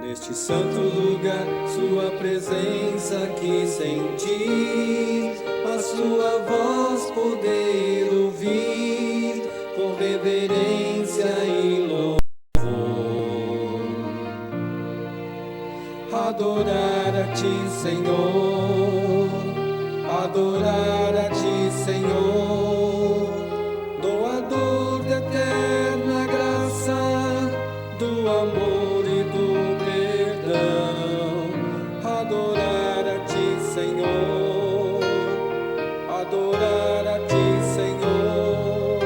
Neste santo lugar, sua presença aqui sentir, a sua voz poder ouvir, com reverência e louvor. Adorar a ti, Senhor, adorar a ti, Senhor, doador da eterna graça, do amor e do perdão. Adorar a ti, Senhor, adorar a ti, Senhor,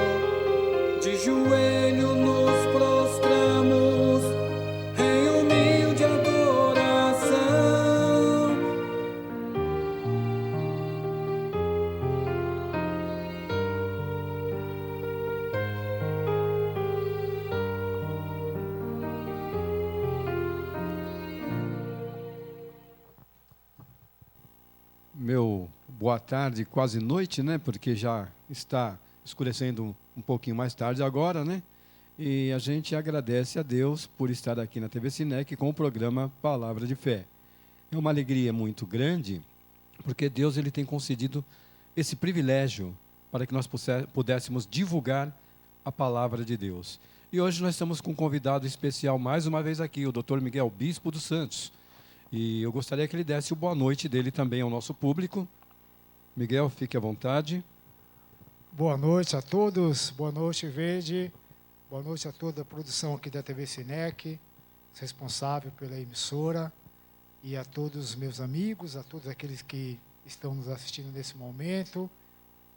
de joelho nos prostramos em humilde adoração. Meu boa tarde, quase noite, né? Porque já está escurecendo um pouquinho mais tarde agora, né? E a gente agradece a Deus por estar aqui na TV Sinec com o programa Palavra de Fé. É uma alegria muito grande, porque Deus ele tem concedido esse privilégio para que nós pudéssemos divulgar a palavra de Deus. E hoje nós estamos com um convidado especial mais uma vez aqui, o Dr. Miguel Bispo dos Santos. E eu gostaria que ele desse o boa noite dele também ao nosso público. Miguel, fique à vontade. Boa noite a todos, boa noite, Verde, boa noite a toda a produção aqui da TV Sinec, responsável pela emissora, e a todos os meus amigos, a todos aqueles que estão nos assistindo nesse momento,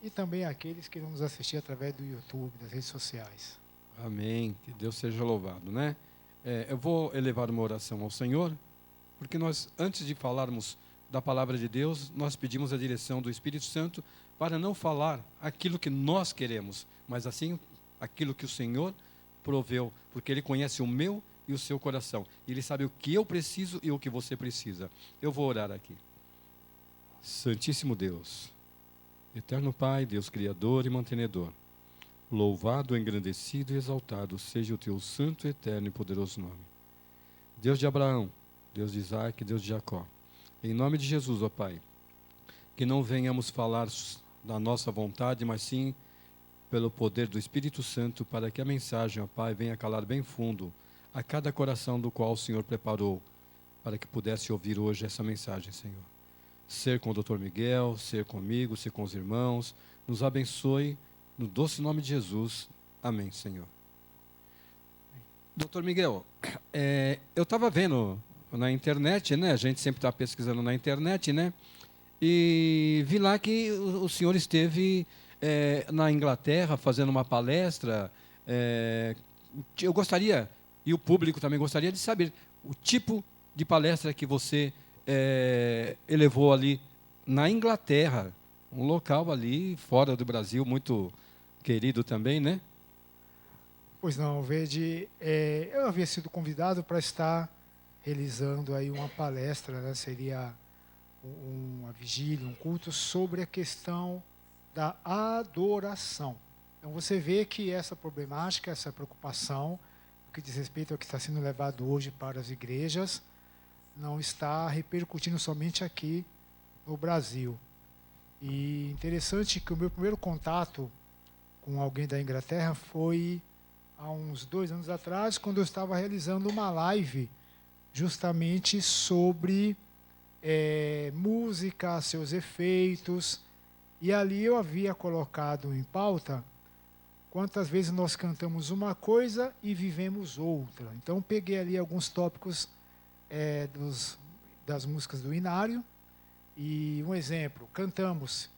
e também aqueles que vão nos assistir através do YouTube, das redes sociais. Amém. Que Deus seja louvado, né? Eu vou elevar uma oração ao Senhor, porque nós, antes de falarmos da palavra de Deus, nós pedimos a direção do Espírito Santo para não falar aquilo que nós queremos, mas assim aquilo que o Senhor proveu, porque Ele conhece o meu e o seu coração. Ele sabe o que eu preciso e o que você precisa. Eu vou orar aqui. Santíssimo Deus, eterno Pai, Deus Criador e Mantenedor, louvado, engrandecido e exaltado seja o teu santo, eterno e poderoso nome. Deus de Abraão, Deus de Isaac, Deus de Jacó. Em nome de Jesus, ó Pai, que não venhamos falar da nossa vontade, mas sim pelo poder do Espírito Santo, para que a mensagem, ó Pai, venha calar bem fundo a cada coração do qual o Senhor preparou, para que pudesse ouvir hoje essa mensagem, Senhor. Ser com o Dr. Miguel, ser comigo, ser com os irmãos, nos abençoe, no doce nome de Jesus. Amém, Senhor. Dr. Miguel, eu estava vendo na internet, né? A gente sempre está pesquisando na internet, né? E vi lá que o senhor esteve na Inglaterra fazendo uma palestra. Eu gostaria, e o público também gostaria de saber o tipo de palestra que você elevou ali na Inglaterra, um local ali fora do Brasil, muito querido também, né? Pois não, Verde, eu havia sido convidado para estar realizando aí uma palestra, né? Seria uma vigília, um culto sobre a questão da adoração. Então você vê que essa problemática, essa preocupação, o que diz respeito ao que está sendo levado hoje para as igrejas, não está repercutindo somente aqui no Brasil. E interessante que o meu primeiro contato com alguém da Inglaterra foi há uns 2 anos atrás, quando eu estava realizando uma live justamente sobre música, seus efeitos, e ali eu havia colocado em pauta quantas vezes nós cantamos uma coisa e vivemos outra. Então peguei ali alguns tópicos das músicas do Inário, e um exemplo, cantamos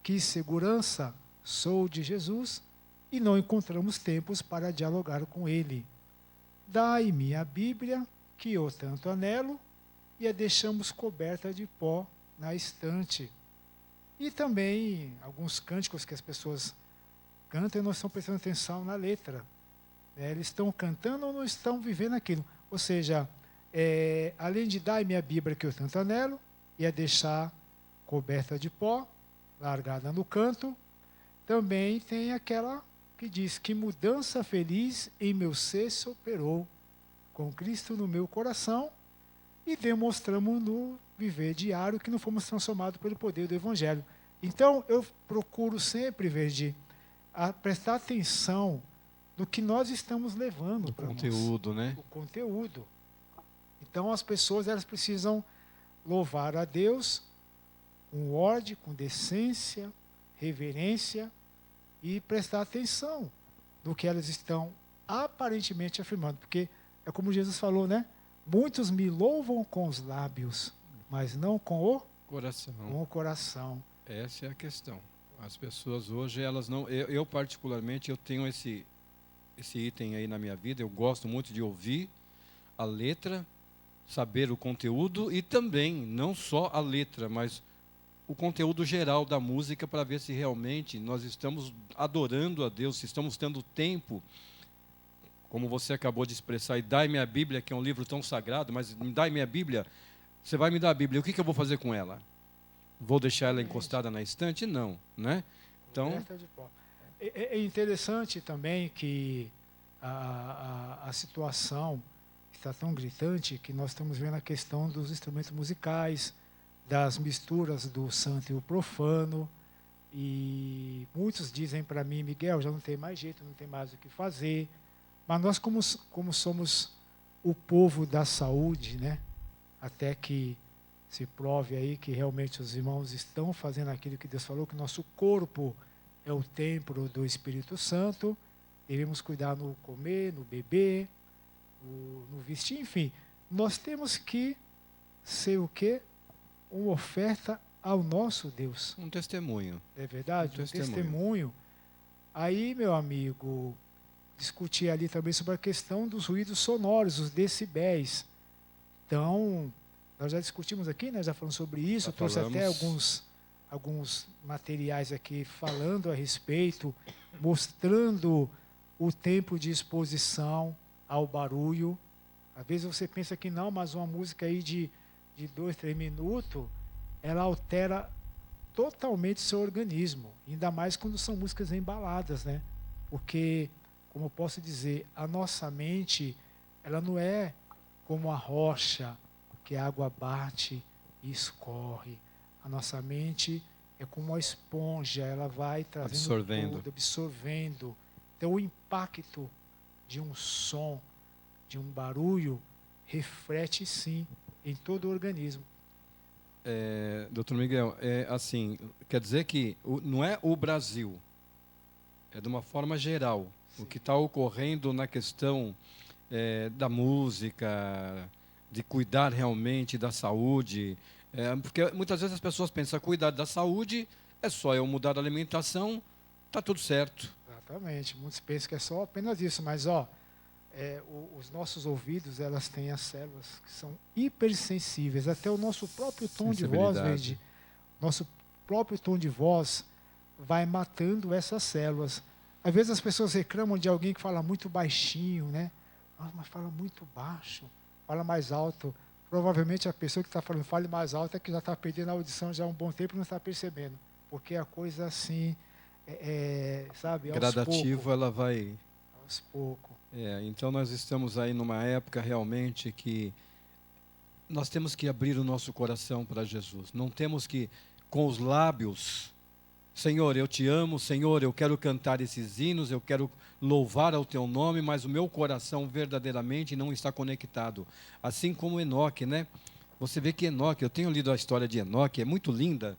"Que segurança sou de Jesus", e não encontramos tempos para dialogar com Ele. "Dai-me a Bíblia, que eu tanto anelo", e a deixamos coberta de pó na estante. E também alguns cânticos que as pessoas cantam e não estão prestando atenção na letra. Eles estão cantando ou não estão vivendo aquilo. Ou seja, além de "Dai-me a Bíblia, que eu tanto anelo", e a deixar coberta de pó, largada no canto, também tem aquela que diz: "Que mudança feliz em meu ser se operou, com Cristo no meu coração, e demonstramos no viver diário que não fomos transformados pelo poder do Evangelho. Então, eu procuro sempre, Verde, prestar atenção no que nós estamos levando para nós. Conteúdo, né? O conteúdo. Então, as pessoas elas precisam louvar a Deus com ordem, com decência, reverência e prestar atenção no que elas estão aparentemente afirmando. Porque é como Jesus falou, né? Muitos me louvam com os lábios, mas não com o coração. Essa é a questão. As pessoas hoje, elas não... Eu particularmente, eu tenho esse item aí na minha vida. Eu gosto muito de ouvir a letra, saber o conteúdo e também, não só a letra, mas o conteúdo geral da música para ver se realmente nós estamos adorando a Deus, se estamos tendo tempo, como você acabou de expressar, e dai-me a Bíblia, que é um livro tão sagrado, mas me dai-me a Bíblia, você vai me dar a Bíblia, o que eu vou fazer com ela? Vou deixar ela encostada na estante? Não, né? Então... É interessante também que a situação está tão gritante que nós estamos vendo a questão dos instrumentos musicais, das misturas do santo e o profano, e muitos dizem para mim, Miguel, já não tem mais jeito, não tem mais o que fazer, mas nós como somos o povo da saúde, né, até que se prove aí que realmente os irmãos estão fazendo aquilo que Deus falou, que nosso corpo é o templo do Espírito Santo, devemos cuidar no comer, no beber, no vestir, enfim, nós temos que ser o quê? Uma oferta ao nosso Deus. Um testemunho. É verdade? Um testemunho. Aí, meu amigo, discutir ali também sobre a questão dos ruídos sonoros, os decibéis. Então, nós já discutimos aqui, né? Já falamos sobre isso, trouxe até alguns materiais aqui falando a respeito, mostrando o tempo de exposição ao barulho. Às vezes você pensa que não, mas uma música aí de 2, 3 minutos, ela altera totalmente seu organismo, ainda mais quando são músicas embaladas, né? Porque, como eu posso dizer, a nossa mente, ela não é como a rocha, que a água bate e escorre. A nossa mente é como uma esponja, ela vai trazendo tudo, absorvendo. Então, o impacto de um som, de um barulho, reflete sim em todo o organismo. Doutor Miguel, assim, quer dizer que não é o Brasil, é de uma forma geral. Sim. O que está ocorrendo na questão da música, de cuidar realmente da saúde, porque muitas vezes as pessoas pensam, cuidar da saúde é só eu mudar a alimentação, está tudo certo. Exatamente, muitos pensam que é só apenas isso, mas os nossos ouvidos, elas têm as células que são hipersensíveis, até o nosso próprio tom de voz, Verde, nosso próprio tom de voz vai matando essas células. Às vezes as pessoas reclamam de alguém que fala muito baixinho, né? Mas fala muito baixo, fala mais alto. Provavelmente a pessoa que está falando fale mais alto é que já está perdendo a audição já há um bom tempo e não está percebendo. Porque a coisa assim, sabe, gradativa, ela vai... Aos poucos. Então nós estamos aí numa época realmente que nós temos que abrir o nosso coração para Jesus. Não temos que, com os lábios, Senhor, eu te amo, Senhor, eu quero cantar esses hinos, eu quero louvar ao teu nome, mas o meu coração verdadeiramente não está conectado. Assim como Enoque, né? Você vê que Enoque, eu tenho lido a história de Enoque, é muito linda,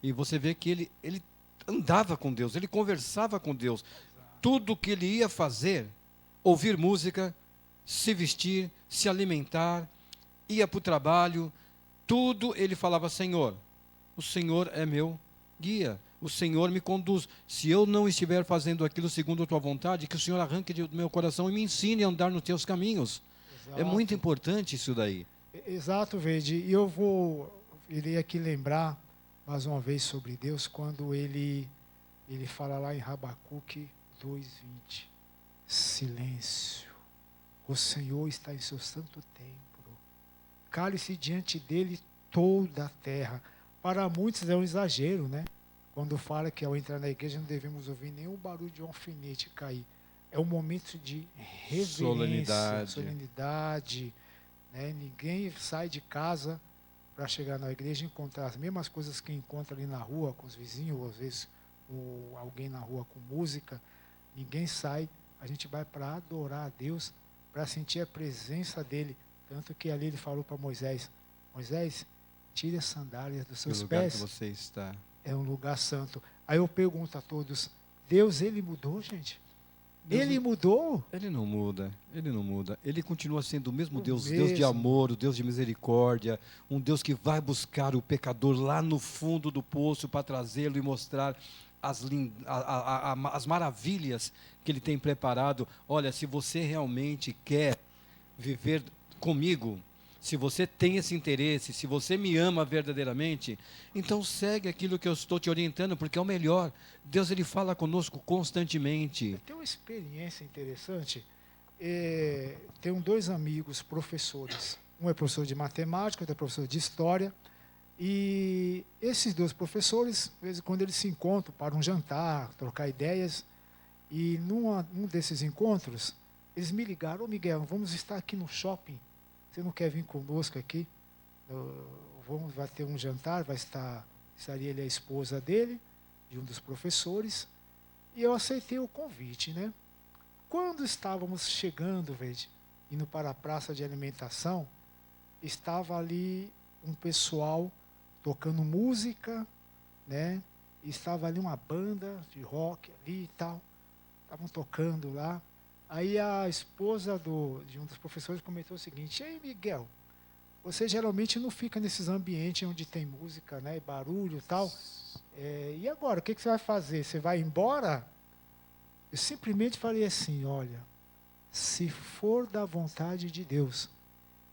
e você vê que ele andava com Deus, ele conversava com Deus. Tudo que ele ia fazer, ouvir música, se vestir, se alimentar, ia para o trabalho, tudo ele falava, Senhor, o Senhor é meu guia, o Senhor me conduz. Se eu não estiver fazendo aquilo segundo a tua vontade, que o Senhor arranque do meu coração e me ensine a andar nos teus caminhos. Exato. É muito importante isso daí. Exato, Verde. E eu irei aqui lembrar mais uma vez sobre Deus, quando ele fala lá em Rabacuque 2:20. Silêncio. O Senhor está em seu santo templo. Cale-se diante dele toda a terra. Para muitos é um exagero, né? Quando fala que ao entrar na igreja não devemos ouvir nenhum barulho de um alfinete cair. É um momento de reverência, solenidade, né? Ninguém sai de casa para chegar na igreja e encontrar as mesmas coisas que encontra ali na rua com os vizinhos, ou às vezes com alguém na rua com música. Ninguém sai, a gente vai para adorar a Deus, para sentir a presença dele. Tanto que ali ele falou para Moisés: Moisés, tire as sandálias dos O seus lugar pés, que você está. é um lugar santo. Aí eu pergunto a todos: Deus, ele mudou, gente? Deus Ele não- mudou? Ele não muda, ele não muda. Ele continua sendo o mesmo O Deus, Deus de mesmo. amor, o Deus de misericórdia, um Deus que vai buscar o pecador lá no fundo do poço para trazê-lo e mostrar as maravilhas que ele tem preparado. Olha, se você realmente quer viver comigo, se você tem esse interesse, se você me ama verdadeiramente, então segue aquilo que eu estou te orientando, porque é o melhor. Deus, ele fala conosco constantemente. Tem uma experiência interessante. Tenho dois amigos professores. Um é professor de matemática, outro é professor de história. E esses dois professores, de vez em quando, eles se encontram para um jantar, trocar ideias. E num desses encontros, eles me ligaram: Ô Miguel, vamos estar aqui no shopping. Você não quer vir conosco aqui? Vai ter um jantar, estaria ele a esposa dele, de um dos professores. E eu aceitei o convite, né? Quando estávamos chegando, indo para a praça de alimentação, estava ali um pessoal tocando música, né? E estava ali uma banda de rock ali e tal. Estavam tocando lá. Aí a esposa de um dos professores comentou o seguinte: Ei, Miguel, você geralmente não fica nesses ambientes onde tem música, né? Barulho e tal. E agora, o que você vai fazer? Você vai embora? Eu simplesmente falei assim: olha, se for da vontade de Deus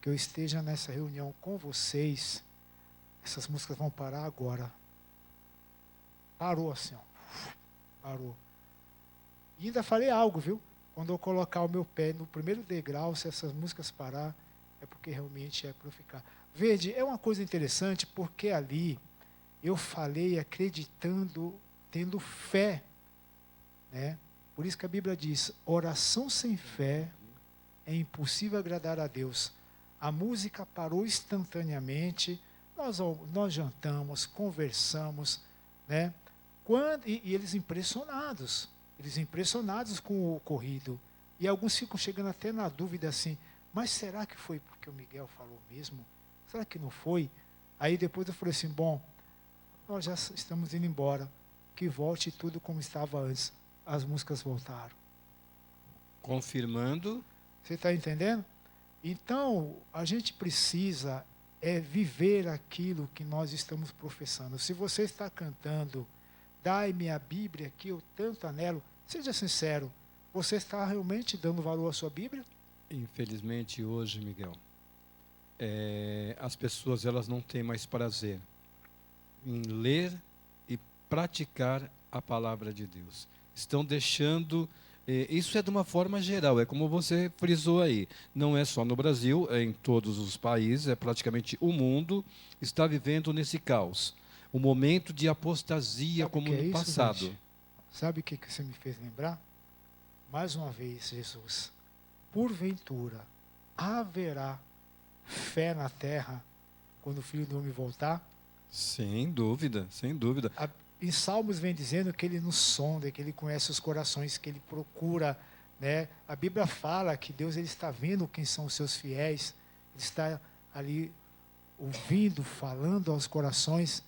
que eu esteja nessa reunião com vocês, essas músicas vão parar agora. Parou assim, ó. Parou. E ainda falei algo, viu? Quando eu colocar o meu pé no primeiro degrau, se essas músicas parar, é porque realmente é para eu ficar. Vede, é uma coisa interessante, porque ali eu falei acreditando, tendo fé, né? Por isso que a Bíblia diz: oração sem fé é impossível agradar a Deus. A música parou instantaneamente, nós jantamos, conversamos, né? E eles impressionados com o ocorrido. E alguns ficam chegando até na dúvida assim: mas será que foi porque o Miguel falou mesmo? Será que não foi? Aí depois eu falei assim: bom, nós já estamos indo embora, que volte tudo como estava antes. As músicas voltaram. Confirmando. Você está entendendo? Então, a gente precisa viver aquilo que nós estamos professando. Se você está cantando, dai-me a Bíblia que eu tanto anelo, seja sincero, você está realmente dando valor à sua Bíblia? Infelizmente hoje, Miguel, as pessoas elas não têm mais prazer em ler e praticar a palavra de Deus. Estão deixando, isso é de uma forma geral, é como você frisou aí, não é só no Brasil, é em todos os países, é praticamente o mundo está vivendo nesse caos. Um momento de apostasia. Sabe como o que é no isso, passado. gente? Sabe o que você me fez lembrar? Mais uma vez, Jesus, porventura haverá fé na terra quando o Filho do Homem voltar? Sem dúvida, sem dúvida. Em Salmos vem dizendo que ele nos sonda, que ele conhece os corações, que ele procura, né? A Bíblia fala que Deus ele está vendo quem são os seus fiéis, ele está ali ouvindo, falando aos corações,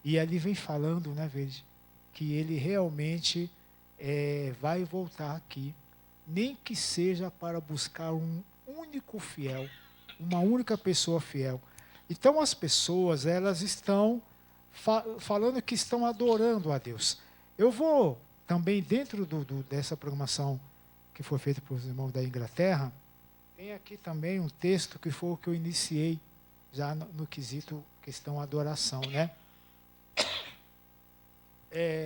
e ali vem falando, né, Verde, que ele realmente vai voltar aqui, nem que seja para buscar um único fiel, uma única pessoa fiel. Então as pessoas, elas estão falando que estão adorando a Deus. Eu vou também, dentro dessa programação que foi feita pelos irmãos da Inglaterra, tem aqui também um texto que foi o que eu iniciei já no quesito questão adoração, né?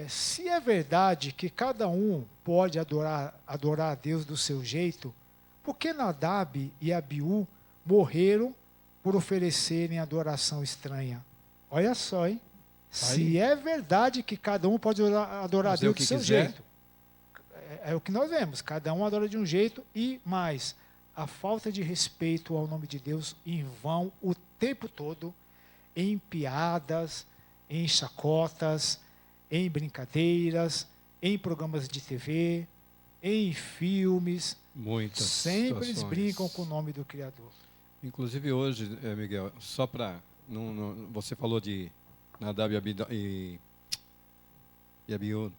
Se é verdade que cada um pode adorar a Deus do seu jeito, por que Nadab e Abiú morreram por oferecerem adoração estranha? Olha só, hein? Se é verdade que cada um pode adorar a Deus do seu jeito, é o que nós vemos, cada um adora de um jeito e mais. a falta de respeito ao nome de Deus em vão o tempo todo, em piadas, em chacotas, em brincadeiras, em programas de TV, em filmes. Muitas Sempre eles situações. brincam com o nome do Criador. Inclusive hoje, Miguel, só para... Você falou de Nadab e Abiú.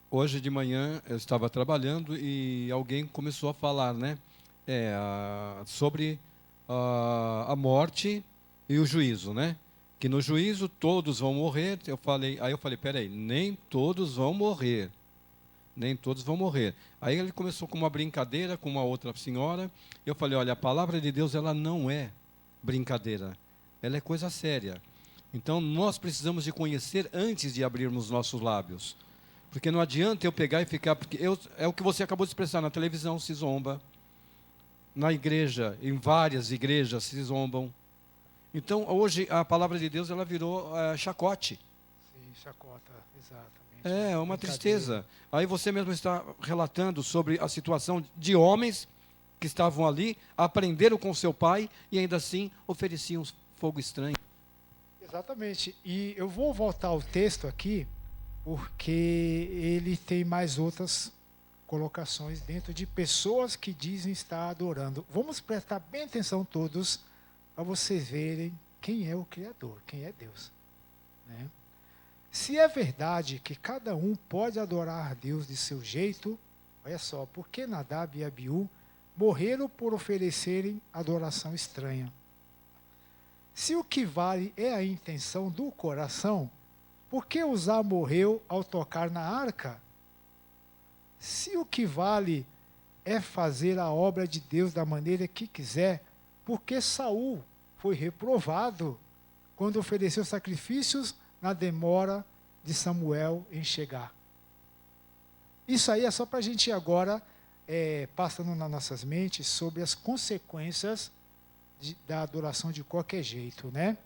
Hoje de manhã eu estava trabalhando e alguém começou a falar, né? Sobre a morte e o juízo, né? Que no juízo todos vão morrer. Aí eu falei, peraí, nem todos vão morrer. Nem todos vão morrer. Aí ele começou com uma brincadeira com uma outra senhora. Eu falei, olha, a palavra de Deus, ela não é brincadeira. Ela é coisa séria. Então, nós precisamos de conhecer antes de abrirmos nossos lábios. Porque não adianta eu pegar e ficar... é o que você acabou de expressar, na televisão se zomba. Na igreja, em várias igrejas se zombam. Então, hoje, a palavra de Deus, ela virou chacote. Sim, chacota, exatamente. É uma Brincadeira. tristeza. Aí você mesmo está relatando sobre a situação de homens que estavam ali, aprenderam com seu pai e ainda assim ofereciam fogo estranho. Exatamente. E eu vou voltar ao texto aqui, porque ele tem mais outras colocações dentro de pessoas que dizem estar adorando. Vamos prestar bem atenção todos, para vocês verem quem é o Criador, quem é Deus. Né? Se é verdade que cada um pode adorar a Deus de seu jeito, olha só, por que Nadab e Abiú morreram por oferecerem adoração estranha? Se o que vale é a intenção do coração, por que Uzá morreu ao tocar na arca? Se o que vale é fazer a obra de Deus da maneira que quiser, por que Saul foi reprovado quando ofereceu sacrifícios na demora de Samuel em chegar? Isso aí é só para a gente ir agora passando nas nossas mentes sobre as consequências da adoração de qualquer jeito, né?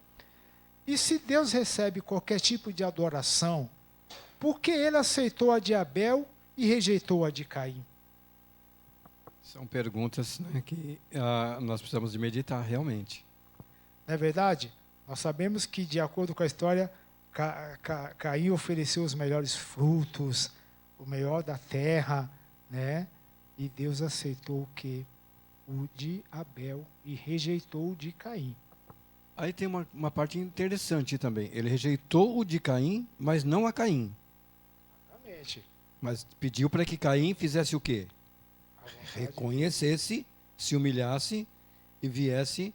E se Deus recebe qualquer tipo de adoração, por que ele aceitou a de Abel e rejeitou a de Caim? São perguntas, né, que nós precisamos de meditar realmente. Não é verdade? Nós sabemos que, de acordo com a história, Caim ofereceu os melhores frutos, o melhor da terra, né? E Deus aceitou o quê? O de Abel e rejeitou o de Caim. Aí tem uma parte interessante também. Ele rejeitou o de Caim, mas não a Caim. Exatamente. Mas pediu para que Caim fizesse o quê? Reconhecesse, se humilhasse e viesse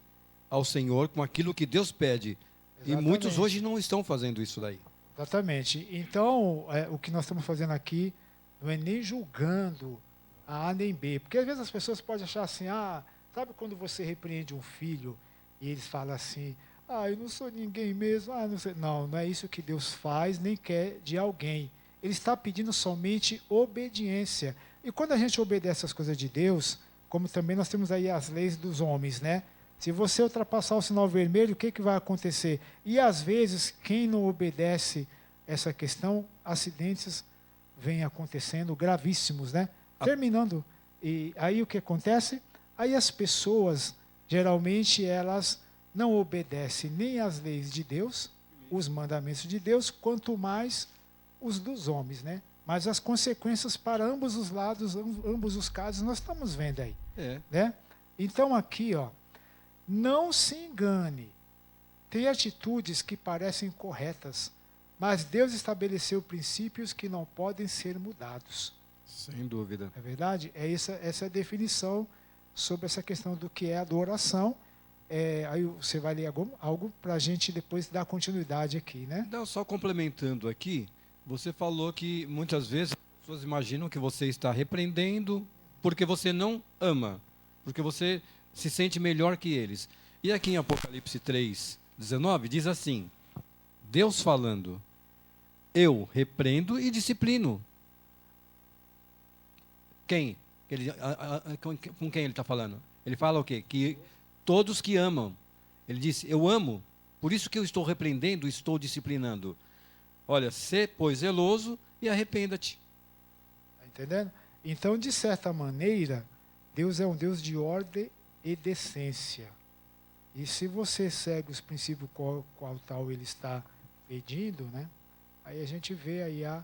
ao Senhor com aquilo que Deus pede. Exatamente. E muitos hoje não estão fazendo isso daí. Exatamente. Então, o que nós estamos fazendo aqui não é nem julgando a nem B. Porque às vezes as pessoas podem achar assim, sabe quando você repreende um filho e eles falam assim, eu não sou ninguém mesmo, não sei. Não, não é isso que Deus faz, nem quer de alguém. Ele está pedindo somente obediência. E quando a gente obedece as coisas de Deus, como também nós temos aí as leis dos homens, né? Se você ultrapassar o sinal vermelho, o que vai acontecer? E às vezes, quem não obedece essa questão, acidentes vêm acontecendo gravíssimos, né? Terminando. E aí o que acontece? Aí as pessoas, geralmente, elas não obedecem nem às leis de Deus, os mandamentos de Deus, quanto mais os dos homens, né? Mas as consequências para ambos os lados, ambos os casos, nós estamos vendo aí. Né? Então aqui, não se engane. Tem atitudes que parecem corretas, mas Deus estabeleceu princípios que não podem ser mudados. Sem dúvida. É verdade? Essa é a definição sobre essa questão do que é adoração. Aí você vai ler algo para a gente depois dar continuidade aqui, né? Não, só complementando aqui, você falou que muitas vezes as pessoas imaginam que você está repreendendo porque você não ama, porque você se sente melhor que eles. E aqui em Apocalipse 3:19 diz assim, Deus falando, eu repreendo e disciplino. Quem? Com quem ele está falando? Ele fala o quê? Que todos que amam. Ele disse, eu amo, por isso que eu estou repreendendo, estou disciplinando. Olha, sê, pois, zeloso e arrependa-te. Está entendendo? Então, de certa maneira, Deus é um Deus de ordem e decência. E se você segue os princípios qual tal ele está pedindo, né? Aí a gente vê aí a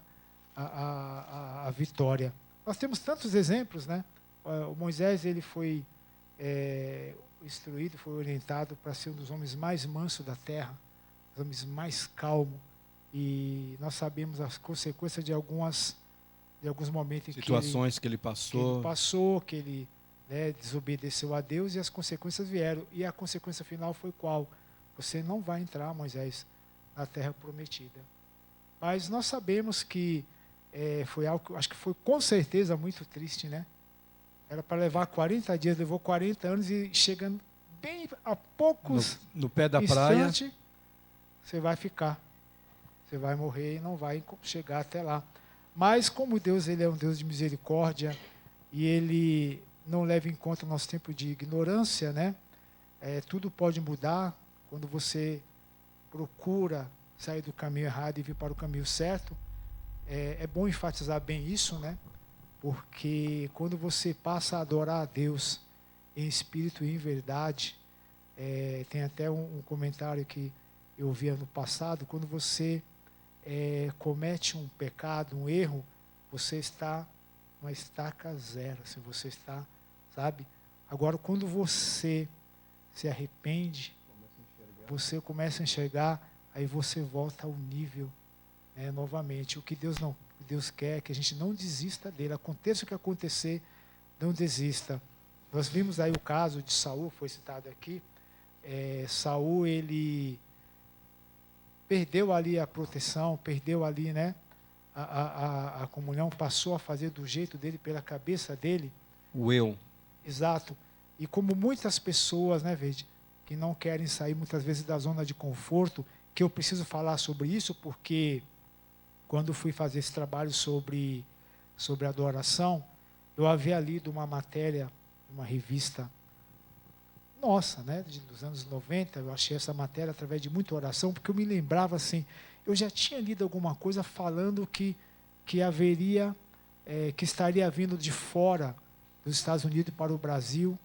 vitória. Nós temos tantos exemplos, né? O Moisés, ele foi instruído, foi orientado para ser um dos homens mais mansos da terra, os homens mais calmos. E nós sabemos as consequências de alguns momentos em Situações que ele passou. que ele desobedeceu a Deus e as consequências vieram. E a consequência final foi qual? Você não vai entrar, Moisés, na terra prometida. Mas nós sabemos que foi algo, acho que foi com certeza muito triste, né? Era para levar 40 dias, levou 40 anos e chegando bem a poucos no pé da instantes, praia, você vai ficar. Você vai morrer e não vai chegar até lá. Mas como Deus, ele é um Deus de misericórdia e ele não leva em conta o nosso tempo de ignorância, né? Tudo pode mudar quando você procura sair do caminho errado e vir para o caminho certo. É bom enfatizar bem isso, né? Porque quando você passa a adorar a Deus em espírito e em verdade, tem até um comentário que eu vi ano passado, quando você comete um pecado, um erro, você está uma estaca zero, assim, você está, sabe? Agora, quando você se arrepende, você começa a enxergar, aí você volta ao nível, né, novamente. O que Deus quer é que a gente não desista dele, aconteça o que acontecer, não desista. Nós vimos aí o caso de Saul, foi citado aqui. Saul, ele perdeu ali a proteção, perdeu ali, né, a comunhão, passou a fazer do jeito dele, pela cabeça dele. o eu. Exato. E como muitas pessoas, né, Verde, que não querem sair muitas vezes da zona de conforto, que eu preciso falar sobre isso, porque quando fui fazer esse trabalho sobre adoração, eu havia lido uma matéria, uma revista nossa, né, dos anos 90, eu achei essa matéria através de muita oração, porque eu me lembrava assim, eu já tinha lido alguma coisa falando que haveria, que estaria vindo de fora dos Estados Unidos para o Brasil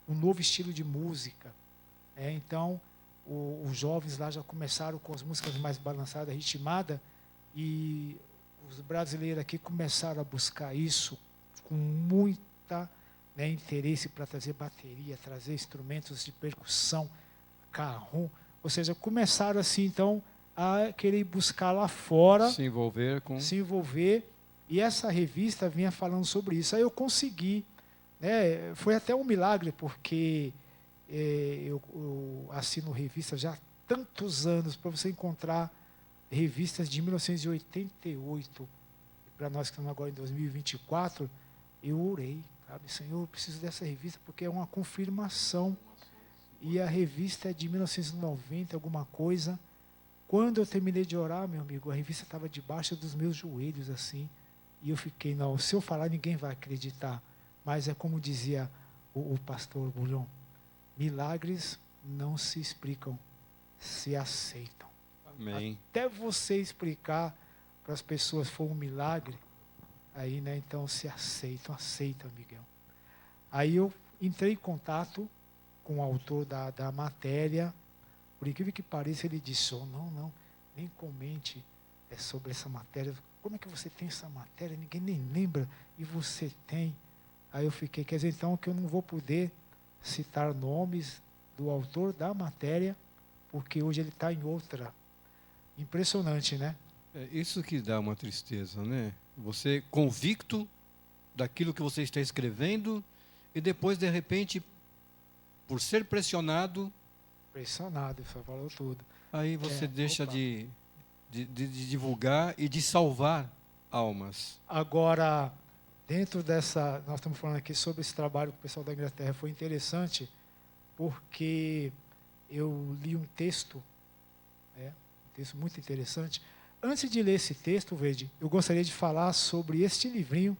um novo estilo de música. Então, os jovens lá já começaram com as músicas mais balançadas, ritmadas, e os brasileiros aqui começaram a buscar isso com muita interesse para trazer bateria, trazer instrumentos de percussão, carrom, ou seja, começaram assim, então, a querer buscar lá fora, Se envolver, e essa revista vinha falando sobre isso. Aí eu consegui, né, foi até um milagre, porque eu assino revista já há tantos anos, para você encontrar revistas de 1988, para nós que estamos agora em 2024, eu orei, sabe, Senhor, eu preciso dessa revista, porque é uma confirmação, e a revista é de 1990, alguma coisa. Quando eu terminei de orar, meu amigo, a revista estava debaixo dos meus joelhos, assim, e eu fiquei, não, se eu falar, ninguém vai acreditar, mas é como dizia o pastor Bulhão, milagres não se explicam, se aceitam. amém. Até você explicar para as pessoas foi um milagre, aí, né, então se aceitam, aceita, Miguel. Aí eu entrei em contato com o autor da matéria, por incrível que pareça, ele disse, não, nem comente sobre essa matéria, como é que você tem essa matéria, ninguém nem lembra, e você tem. Aí eu fiquei, quer dizer, então, que eu não vou poder citar nomes do autor da matéria, porque hoje ele está em outra. Impressionante, né? É isso que dá uma tristeza, né? Você convicto daquilo que você está escrevendo e depois, de repente, por ser pressionado, Você falou tudo. aí você deixa de divulgar e de salvar almas. Agora, dentro dessa, nós estamos falando aqui sobre esse trabalho com o pessoal da Inglaterra, foi interessante, porque eu li um texto muito interessante. Antes de ler esse texto, Verde, eu gostaria de falar sobre este livrinho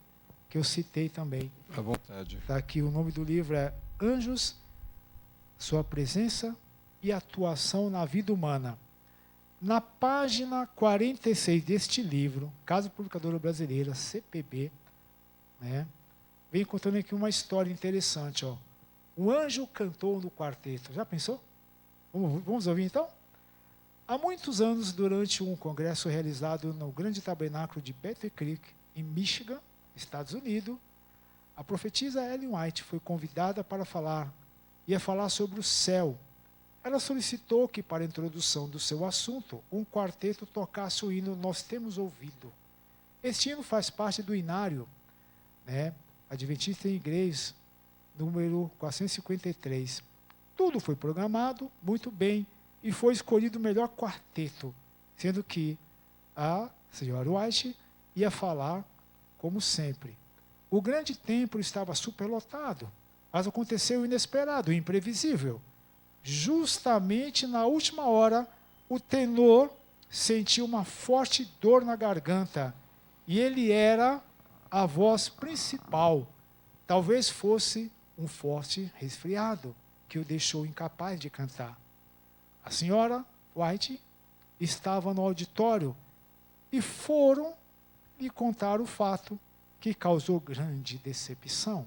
que eu citei também. À vontade. Tá aqui, o nome do livro é Anjos, Sua Presença e Atuação na Vida Humana. Na página 46 deste livro, Casa Publicadora Brasileira, CPB, né, vem contando aqui uma história interessante. Ó. O anjo cantou no quarteto. Já pensou? Vamos ouvir então? Há muitos anos, durante um congresso realizado no Grande Tabernáculo de Battle Creek, em Michigan, Estados Unidos, a profetisa Ellen White foi convidada para ia falar sobre o céu. Ela solicitou que, para a introdução do seu assunto, um quarteto tocasse o hino Nós Temos Ouvido. Este hino faz parte do inário, Adventista em Igreja, número 453. Tudo foi programado muito bem e foi escolhido o melhor quarteto, sendo que a senhora White ia falar como sempre. O grande templo estava superlotado, mas aconteceu o inesperado, o imprevisível. Justamente na última hora, o tenor sentiu uma forte dor na garganta, e ele era a voz principal. Talvez fosse um forte resfriado que o deixou incapaz de cantar. A senhora White estava no auditório e foram lhe contar o fato que causou grande decepção.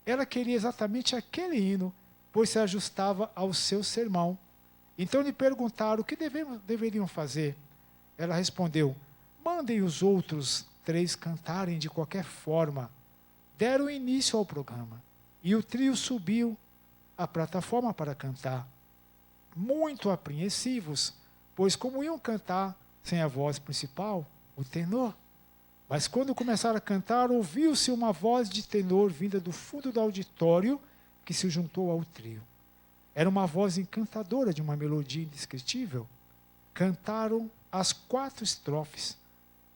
Ela queria exatamente aquele hino, pois se ajustava ao seu sermão. Então lhe perguntaram o que deveriam fazer. Ela respondeu: mandem os outros 3 cantarem de qualquer forma. Deram início ao programa e o trio subiu à plataforma para cantar. Muito apreensivos, pois como iam cantar sem a voz principal, o tenor? Mas quando começaram a cantar, ouviu-se uma voz de tenor vinda do fundo do auditório que se juntou ao trio. Era uma voz encantadora de uma melodia indescritível. Cantaram as 4 estrofes.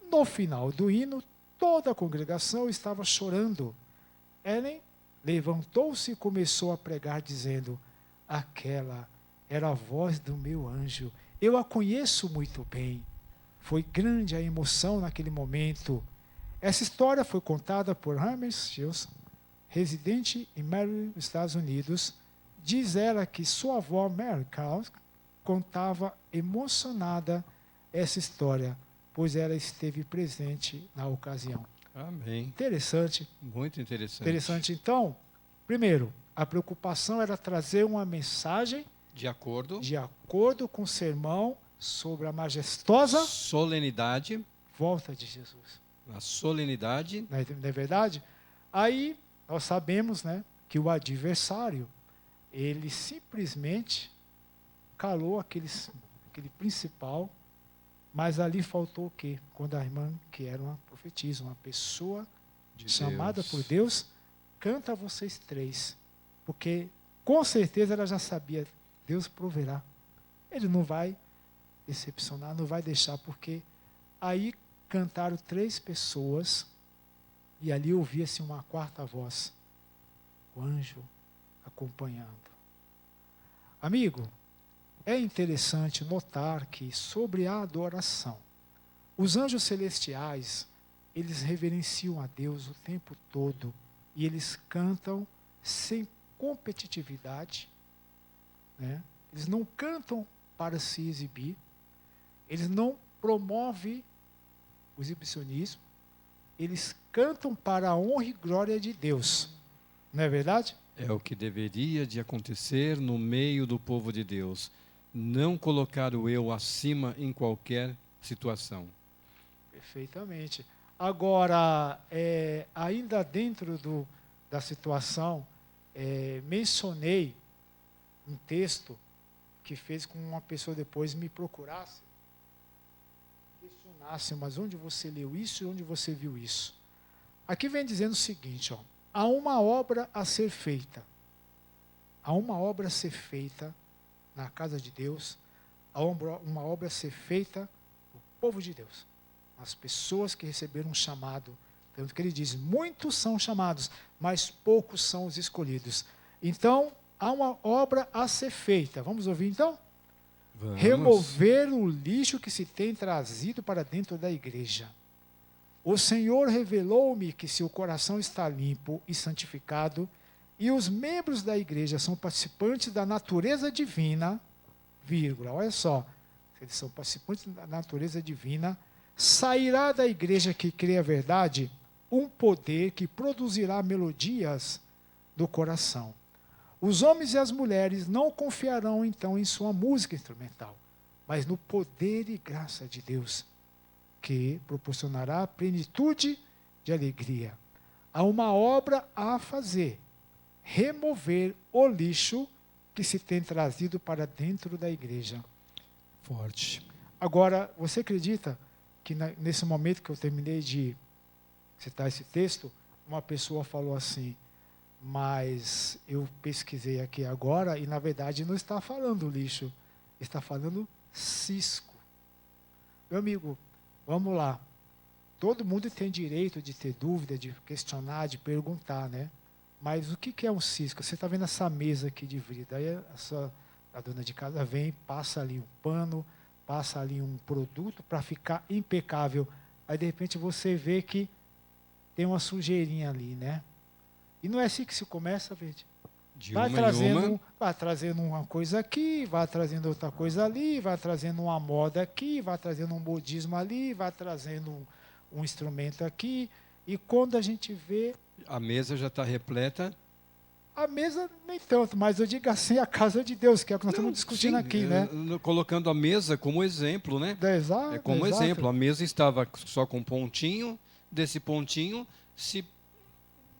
No final do hino, toda a congregação estava chorando. Ellen levantou-se e começou a pregar, dizendo: aquela era a voz do meu anjo. Eu a conheço muito bem. Foi grande a emoção naquele momento. Essa história foi contada por Herman Shields, residente em Maryland, Estados Unidos. Diz ela que sua avó, Mary Carl, contava emocionada essa história, pois ela esteve presente na ocasião. Amém. Interessante. Muito interessante. Interessante. Então, primeiro, a preocupação era trazer uma mensagem de acordo com o sermão sobre a majestosa solenidade, volta de Jesus. A solenidade. Não é verdade? Aí, nós sabemos, que o adversário, ele simplesmente calou aquele principal, mas ali faltou o quê? Quando a irmã, que era uma profetisa, uma pessoa chamada por Deus, canta vocês 3. Porque, com certeza, ela já sabia, Deus proverá. Ele não vai decepcionar, não vai deixar, porque aí cantaram 3 pessoas e ali ouvia-se uma 4ª voz, o anjo acompanhando. Amigo, é interessante notar que sobre a adoração, os anjos celestiais, eles reverenciam a Deus o tempo todo e eles cantam sem competitividade, Eles não cantam para se exibir, eles não promovem o exibicionismo, eles cantam para a honra e glória de Deus. Não é verdade? É o que deveria de acontecer no meio do povo de Deus. Não colocar o eu acima em qualquer situação. Perfeitamente. Agora, ainda dentro da situação, mencionei um texto que fez com que uma pessoa depois me procurasse, questionasse, mas onde você leu isso e onde você viu isso? Aqui vem dizendo o seguinte, há uma obra a ser feita. Há uma obra a ser feita na casa de Deus, há uma obra a ser feita no povo de Deus, as pessoas que receberam um chamado. Tanto que ele diz, muitos são chamados, mas poucos são os escolhidos. Então, há uma obra a ser feita. Vamos ouvir então? Vamos. Remover o lixo que se tem trazido para dentro da igreja. O Senhor revelou-me que se o coração está limpo e santificado, e os membros da igreja são participantes da natureza divina, olha só, eles são participantes da natureza divina, sairá da igreja que crê a verdade um poder que produzirá melodias do coração. Os homens e as mulheres não confiarão então em sua música instrumental, mas no poder e graça de Deus, que proporcionará plenitude de alegria. Há uma obra a fazer: remover o lixo que se tem trazido para dentro da igreja. Forte. Agora, você acredita que nesse momento que eu terminei de citar esse texto, uma pessoa falou assim: mas eu pesquisei aqui agora e, na verdade, não está falando lixo, está falando cisco. Meu amigo, vamos lá. Todo mundo tem direito de ter dúvida, de questionar, de perguntar, né? Mas o que é um cisco? Você está vendo essa mesa aqui de vidro. Aí a dona de casa vem, passa ali um pano, passa ali um produto para ficar impecável. Aí, de repente, você vê que tem uma sujeirinha ali, né? E não é assim que se começa, gente. Vai trazendo uma coisa aqui, vai trazendo outra coisa ali, vai trazendo uma moda aqui, vai trazendo um modismo ali, vai trazendo um instrumento aqui. E quando a gente vê... A mesa já está repleta. A mesa nem tanto, mas eu digo assim, a casa de Deus, que é o que nós estamos discutindo aqui, né? Colocando a mesa como exemplo, né? Exato, como exato. exemplo. A mesa estava só com pontinho, desse pontinho se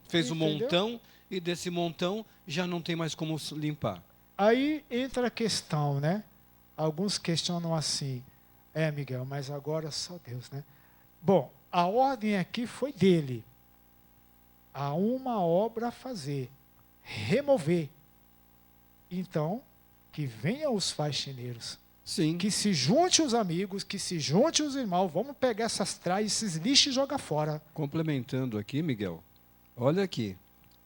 fez um montão, e desse montão já não tem mais como limpar. Aí entra a questão, né? Alguns questionam assim: Miguel, mas agora só Deus, né? Bom, a ordem aqui foi dele. Há uma obra a fazer: remover. Então, que venham os faxineiros. Sim. Que se junte os amigos, que se junte os irmãos. Vamos pegar essas tralhas, esses lixos e jogar fora. Complementando aqui, Miguel, olha aqui.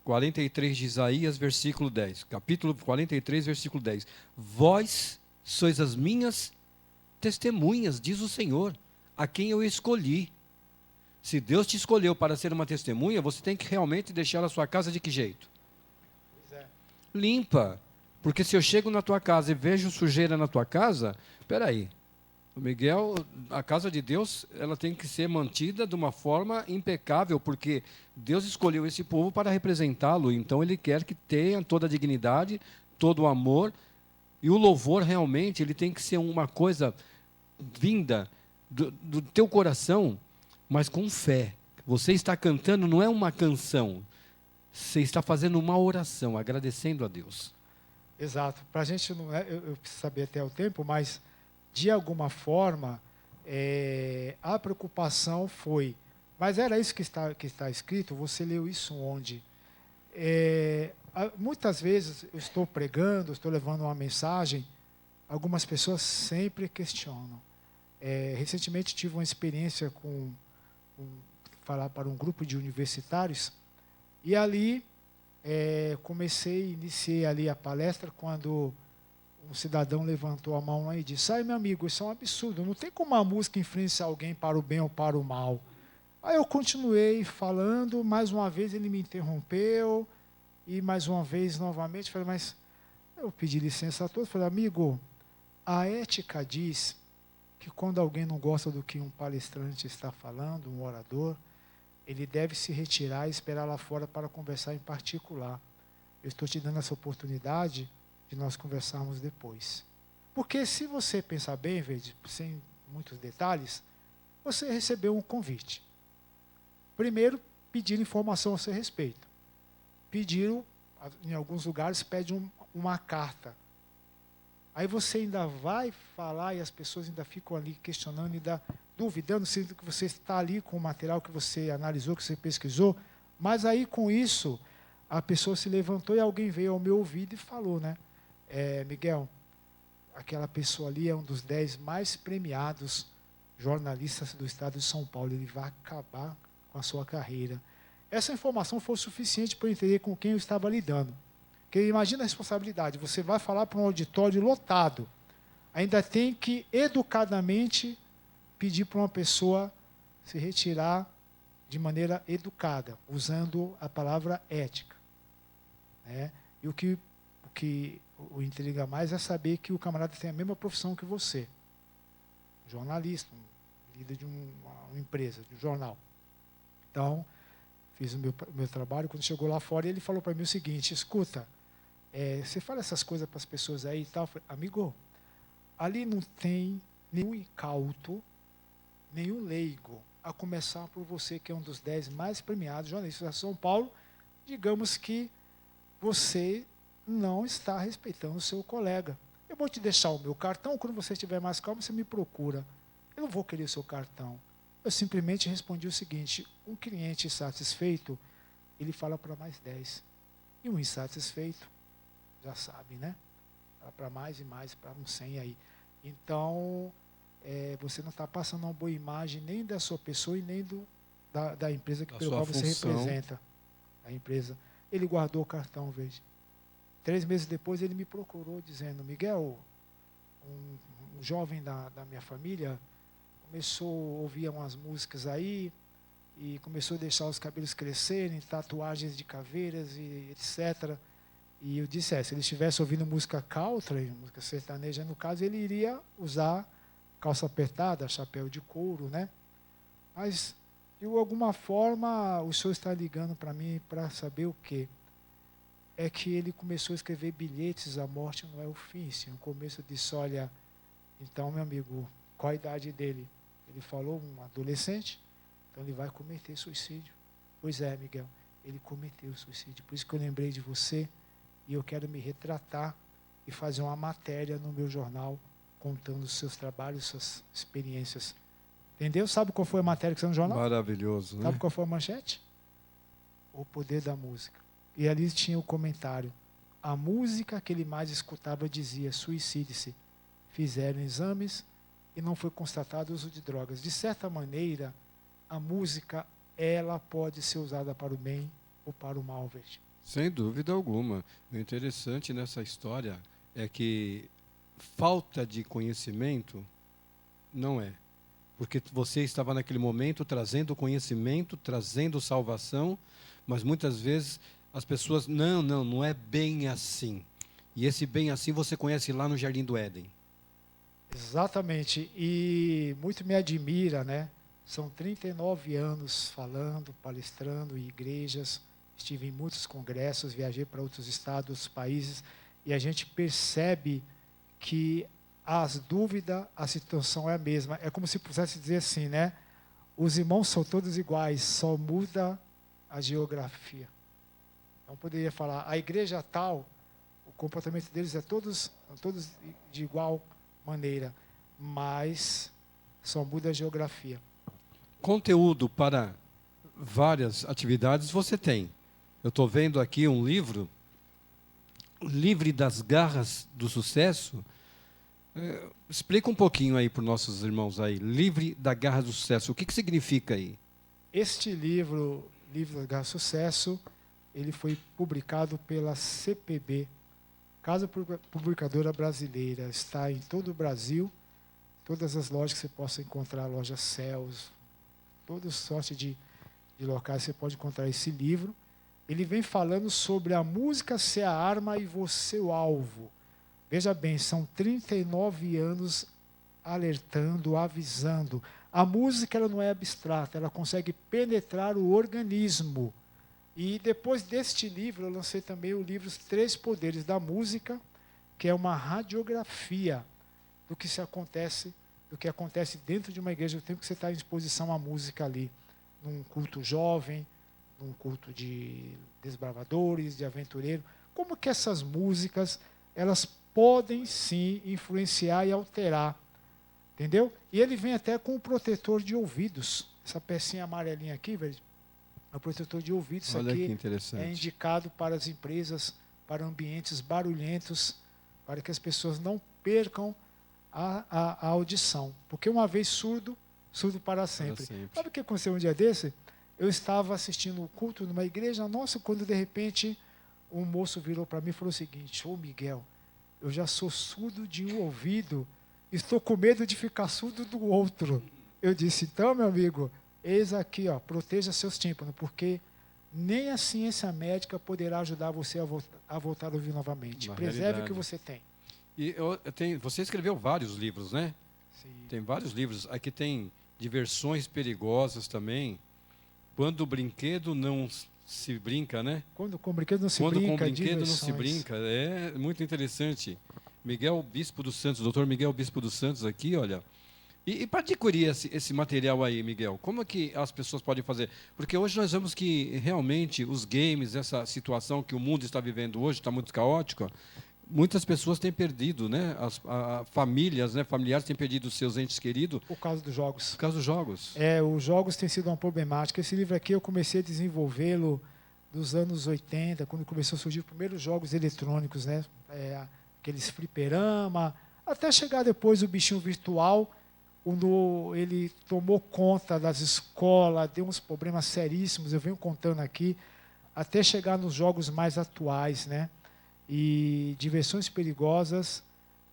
43 de Isaías, versículo 10. Capítulo 43, versículo 10. Vós sois as minhas testemunhas, diz o Senhor, a quem eu escolhi. Se Deus te escolheu para ser uma testemunha, você tem que realmente deixar a sua casa de que jeito? Pois é. Limpa. Porque se eu chego na tua casa e vejo sujeira na tua casa, peraí. Miguel, a casa de Deus, ela tem que ser mantida de uma forma impecável, porque Deus escolheu esse povo para representá-lo, então Ele quer que tenha toda a dignidade, todo o amor, e o louvor realmente, ele tem que ser uma coisa vinda do teu coração, mas com fé. Você está cantando, não é uma canção, você está fazendo uma oração, agradecendo a Deus. Exato. Para a gente, não é, eu preciso saber até o tempo, mas... de alguma forma, a preocupação foi... Mas era isso que está escrito? Você leu isso onde? Muitas vezes eu estou pregando, estou levando uma mensagem, algumas pessoas sempre questionam. Recentemente tive uma experiência falar para um grupo de universitários, e ali iniciei ali a palestra quando... um cidadão levantou a mão e disse: meu amigo, isso é um absurdo, não tem como a música influenciar alguém para o bem ou para o mal. Aí eu continuei falando, mais uma vez ele me interrompeu, e mais uma vez, novamente, falei, mas eu pedi licença a todos, falei: amigo, a ética diz que quando alguém não gosta do que um palestrante está falando, um orador, ele deve se retirar e esperar lá fora para conversar em particular. Eu estou te dando essa oportunidade de nós conversarmos depois. Porque se você pensar bem, Verde, sem muitos detalhes, você recebeu um convite. Primeiro, pediram informação a seu respeito. Pediram, em alguns lugares, pedem uma carta. Aí você ainda vai falar e as pessoas ainda ficam ali questionando, ainda duvidando se que você está ali com o material que você analisou, que você pesquisou. Mas aí, com isso, a pessoa se levantou e alguém veio ao meu ouvido e falou, né? Miguel, aquela pessoa ali é um dos 10 mais premiados jornalistas do estado de São Paulo. Ele vai acabar com a sua carreira. Essa informação foi suficiente para eu entender com quem eu estava lidando. Porque imagina a responsabilidade. Você vai falar para um auditório lotado. Ainda tem que, educadamente, pedir para uma pessoa se retirar de maneira educada, usando a palavra ética. E o que o intriga mais é saber que o camarada tem a mesma profissão que você. Jornalista, líder de uma empresa, de um jornal. Então, fiz o meu trabalho. Quando chegou lá fora, ele falou para mim o seguinte: escuta, você fala essas coisas para as pessoas aí e tal. Eu falei, amigo, ali não tem nenhum incauto, nenhum leigo, a começar por você, que é um dos 10 mais premiados jornalistas da São Paulo. Digamos que você não está respeitando o seu colega. Eu vou te deixar o meu cartão, quando você estiver mais calmo, você me procura. Eu não vou querer o seu cartão. Eu simplesmente respondi o seguinte: um cliente satisfeito, ele fala para mais 10. E um insatisfeito, já sabe, né? Fala para mais e mais, para uns 100 aí. Então, você não está passando uma boa imagem nem da sua pessoa e nem da empresa pelo qual você representa. A empresa. Ele guardou o cartão, veja. 3 meses depois ele me procurou dizendo: Miguel, um jovem da minha família começou a ouvir umas músicas aí e começou a deixar os cabelos crescerem, tatuagens de caveiras e etc. E eu disse, se ele estivesse ouvindo música country, música sertaneja no caso, ele iria usar calça apertada, chapéu de couro, né? Mas, de alguma forma, o senhor está ligando para mim para saber o quê? É que ele começou a escrever bilhetes: a morte não é o fim. Sim, no começo eu disse, olha, então, meu amigo, qual a idade dele? Ele falou, um adolescente, então ele vai cometer suicídio. Pois é, Miguel, ele cometeu suicídio. Por isso que eu lembrei de você e eu quero me retratar e fazer uma matéria no meu jornal contando os seus trabalhos, suas experiências. Entendeu? Sabe qual foi a matéria que saiu no jornal? Maravilhoso, né? Sabe qual foi a manchete? O poder da música. E ali tinha o comentário: a música que ele mais escutava dizia: suicide-se. Fizeram exames e não foi constatado o uso de drogas. De certa maneira, a música, ela pode ser usada para o bem ou para o mal, veja. Sem dúvida alguma. O interessante nessa história é que falta de conhecimento não é. Porque você estava naquele momento trazendo conhecimento, trazendo salvação, mas muitas vezes as pessoas, não é bem assim. E esse bem assim você conhece lá no Jardim do Éden. Exatamente. E muito me admira, né? São 39 anos falando, palestrando em igrejas. Estive em muitos congressos, viajei para outros estados, outros países, e a gente percebe que as dúvidas, a situação é a mesma. É como se pudesse dizer assim, né? Os irmãos são todos iguais, só muda a geografia. Então poderia falar, a igreja tal, o comportamento deles são todos de igual maneira, mas só muda a geografia. Conteúdo para várias atividades você tem. Eu estou vendo aqui um livro, Livre das Garras do Sucesso. Explica um pouquinho aí para os nossos irmãos aí. Livre da Garra do Sucesso. O que significa aí? Este livro, Livre das Garras do Sucesso, ele foi publicado pela CPB, Casa Publicadora Brasileira. Está em todo o Brasil, todas as lojas que você possa encontrar, loja Céus, toda sorte de locais você pode encontrar esse livro. Ele vem falando sobre a música ser a arma e você o alvo. Veja bem, são 39 anos alertando, avisando. A música, ela não é abstrata, ela consegue penetrar o organismo. E depois deste livro, eu lancei também o livro Os 3 Poderes da Música, que é uma radiografia do que acontece dentro de uma igreja, o tempo que você está em exposição à música ali, num culto jovem, num culto de desbravadores, de aventureiros. Como que essas músicas, elas podem sim influenciar e alterar, entendeu? E ele vem até com o protetor de ouvidos, essa pecinha amarelinha aqui, velho, é o protetor de ouvidos. Isso Olha aqui que interessante. é indicado para as empresas, para ambientes barulhentos, para que as pessoas não percam a audição, porque uma vez surdo para sempre. Sabe o que aconteceu um dia desse? Eu estava assistindo o culto numa igreja nossa, quando de repente um moço virou para mim e falou o seguinte: ô Miguel, eu já sou surdo de um ouvido, estou com medo de ficar surdo do outro. Eu disse, então, meu amigo, eis aqui, ó, proteja seus tímpanos, porque nem a ciência médica poderá ajudar você a voltar a ouvir novamente. Preserve o que você tem. E você escreveu vários livros, né? Sim. Tem vários livros. Aqui tem Diversões Perigosas também. Quando o brinquedo não se brinca, né? Quando com brinquedo não se Quando com brinca, brinquedo não se diversões. brinca. É muito interessante. Miguel Bispo dos Santos, doutor Miguel Bispo dos Santos aqui, olha. E para adquirir esse material aí, Miguel, como é que as pessoas podem fazer? Porque hoje nós vemos que realmente os games, essa situação que o mundo está vivendo hoje, está muito caótica, muitas pessoas têm perdido, né? Famílias, né? Familiares têm perdido os seus entes queridos Por causa dos jogos. por causa dos jogos. Os jogos têm sido uma problemática. Esse livro aqui eu comecei a desenvolvê-lo dos anos 80, quando começou a surgir os primeiros jogos eletrônicos, né? Aqueles fliperama, até chegar depois o bichinho virtual, quando ele tomou conta das escolas, deu uns problemas seríssimos, eu venho contando aqui, até chegar nos jogos mais atuais, né? E Diversões Perigosas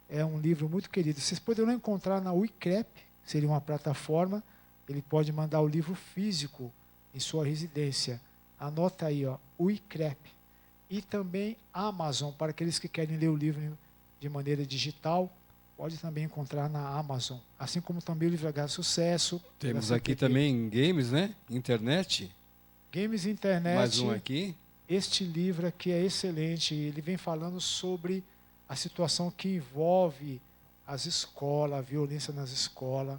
é um livro muito querido. Vocês poderão encontrar na Wicrep, seria uma plataforma. Ele pode mandar o livro físico em sua residência. Anota aí, ó, Wicrep. E também Amazon, para aqueles que querem ler o livro de maneira digital, pode também encontrar na Amazon. Assim como também o livro H Sucesso. Temos aqui também games, né? Internet. Games e Internet. Mais um aqui. Este livro aqui é excelente. Ele vem falando sobre a situação que envolve as escolas, a violência nas escolas.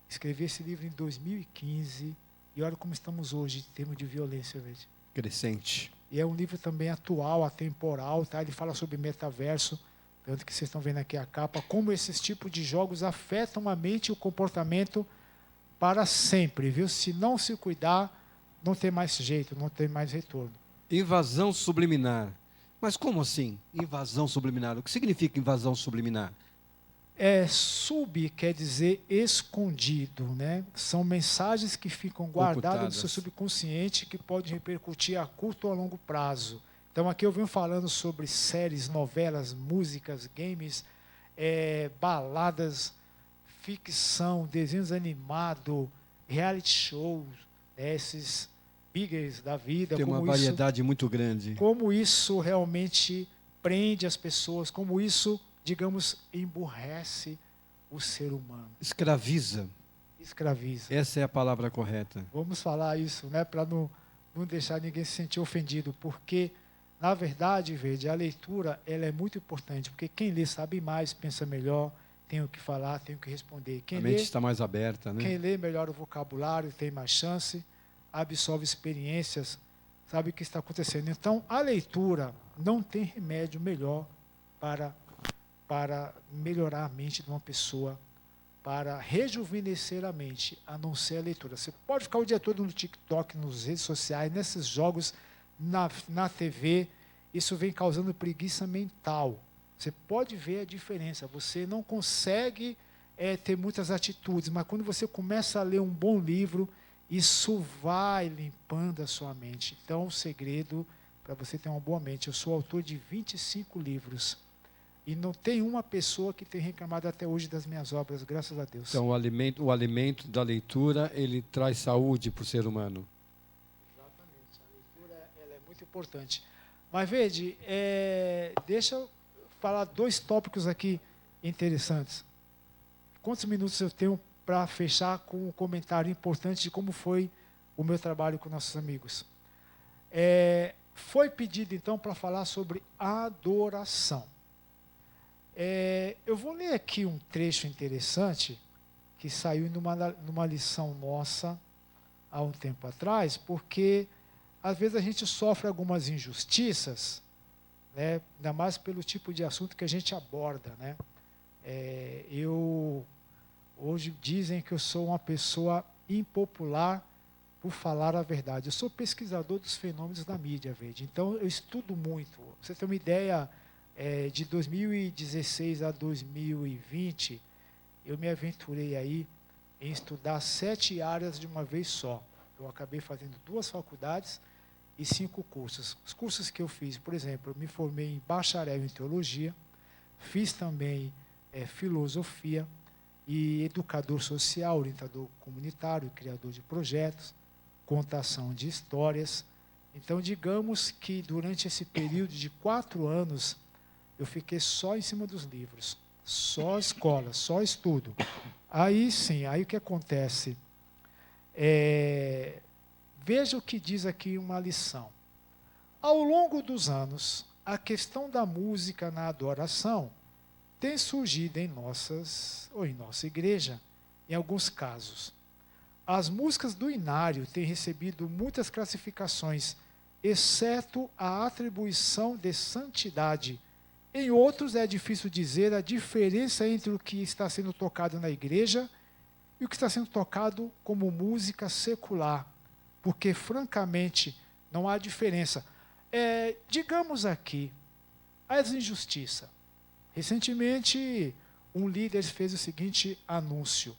Escrevi esse livro em 2015 e olha como estamos hoje em termos de violência, veja. Crescente. E é um livro também atual, atemporal, tá? Ele fala sobre metaverso, tanto que vocês estão vendo aqui a capa, como esses tipos de jogos afetam a mente e o comportamento para sempre, viu? Se não se cuidar, não tem mais jeito, não tem mais retorno. Invasão subliminar. Mas como assim? Invasão subliminar. O que significa invasão subliminar? Sub quer dizer escondido, né? São mensagens que ficam guardadas no seu subconsciente que podem repercutir a curto ou a longo prazo. Então aqui eu venho falando sobre séries, novelas, músicas, games, baladas, ficção, desenhos animados, reality shows, né? Esses biggers da vida. Tem uma variedade muito grande. Como isso realmente prende as pessoas, como isso, digamos, emburrece o ser humano. Escraviza. Escraviza. Essa é a palavra correta. Vamos falar isso, né, para não deixar ninguém se sentir ofendido, porque, na verdade, Verde, a leitura ela é muito importante, porque quem lê sabe mais, pensa melhor, tem o que falar, tem o que responder. A mente está mais aberta, né? Quem lê melhora o vocabulário, tem mais chance, absorve experiências, sabe o que está acontecendo. Então, a leitura não tem remédio melhor para melhorar a mente de uma pessoa, para rejuvenescer a mente, a não ser a leitura. Você pode ficar o dia todo no TikTok, nas redes sociais, nesses jogos, na TV, isso vem causando preguiça mental. Você pode ver a diferença, você não consegue ter muitas atitudes, mas quando você começa a ler um bom livro, isso vai limpando a sua mente. Então, o segredo para você ter uma boa mente, eu sou autor de 25 livros, e não tem uma pessoa que tenha reclamado até hoje das minhas obras, graças a Deus. Então, o alimento da leitura, ele traz saúde para o ser humano. Exatamente. A leitura ela é muito importante. Mas, Verde, deixa eu falar 2 tópicos aqui interessantes. Quantos minutos eu tenho para fechar com um comentário importante de como foi o meu trabalho com nossos amigos? Foi pedido, então, para falar sobre adoração. Eu vou ler aqui um trecho interessante que saiu numa lição nossa há um tempo atrás, porque às vezes a gente sofre algumas injustiças, né, ainda mais pelo tipo de assunto que a gente aborda, né? Hoje dizem que eu sou uma pessoa impopular por falar a verdade. Eu sou pesquisador dos fenômenos da mídia, Verde. Então eu estudo muito. Pra você ter uma ideia, de 2016 a 2020, eu me aventurei aí em estudar 7 áreas de uma vez só. Eu acabei fazendo 2 faculdades e 5 cursos. Os cursos que eu fiz, por exemplo, eu me formei em bacharel em teologia, fiz também filosofia e educador social, orientador comunitário, criador de projetos, contação de histórias. Então, digamos que durante esse período de 4 anos, eu fiquei só em cima dos livros, só escola, só estudo. Aí sim, aí o que acontece? Veja o que diz aqui uma lição. Ao longo dos anos, a questão da música na adoração tem surgido em nossa igreja, em alguns casos. As músicas do inário têm recebido muitas classificações, exceto a atribuição de santidade. Em outros é difícil dizer a diferença entre o que está sendo tocado na igreja e o que está sendo tocado como música secular, porque, francamente, não há diferença. Digamos aqui, as injustiças. Recentemente, um líder fez o seguinte anúncio: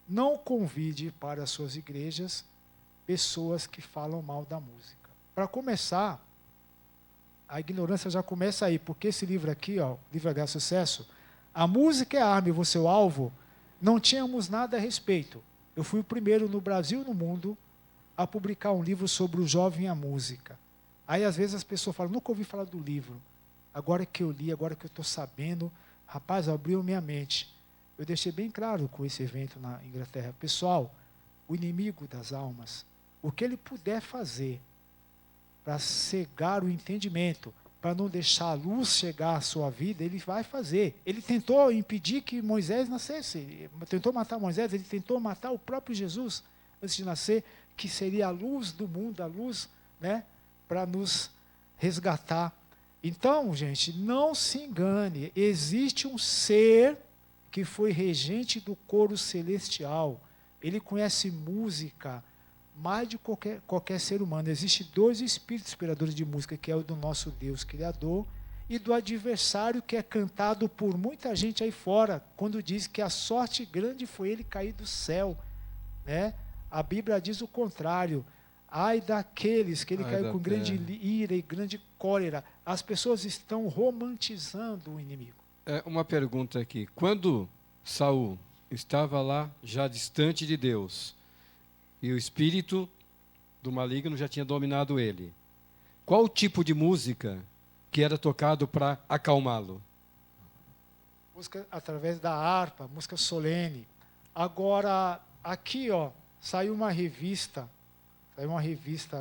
não convide para as suas igrejas pessoas que falam mal da música. Para começar, a ignorância já começa aí, porque esse livro aqui, ó, Livro H Sucesso, A Música é a Arma e Você é o Alvo, não tínhamos nada a respeito. Eu fui o primeiro no Brasil e no mundo a publicar um livro sobre o jovem e a música. Aí, às vezes, as pessoas falam, nunca ouvi falar do livro. Agora que eu li, agora que eu estou sabendo, rapaz, abriu minha mente. Eu deixei bem claro com esse evento na Inglaterra. Pessoal, o inimigo das almas, o que ele puder fazer para cegar o entendimento, para não deixar a luz chegar à sua vida, ele vai fazer. Ele tentou impedir que Moisés nascesse, tentou matar Moisés, ele tentou matar o próprio Jesus antes de nascer, que seria a luz do mundo, a luz, né, para nos resgatar. Então, gente, não se engane, existe um ser que foi regente do coro celestial. Ele conhece música mais de qualquer ser humano. Existem dois espíritos inspiradores de música, que é o do nosso Deus Criador e do adversário, que é cantado por muita gente aí fora, quando diz que a sorte grande foi ele cair do céu, né? A Bíblia diz o contrário. Ai daqueles que ele caiu com grande ira e grande cólera. As pessoas estão romantizando o inimigo. Uma pergunta aqui. Quando Saul estava lá, já distante de Deus, e o espírito do maligno já tinha dominado ele, qual o tipo de música que era tocado para acalmá-lo? Música através da harpa, música solene. Agora, aqui, ó, saiu uma revista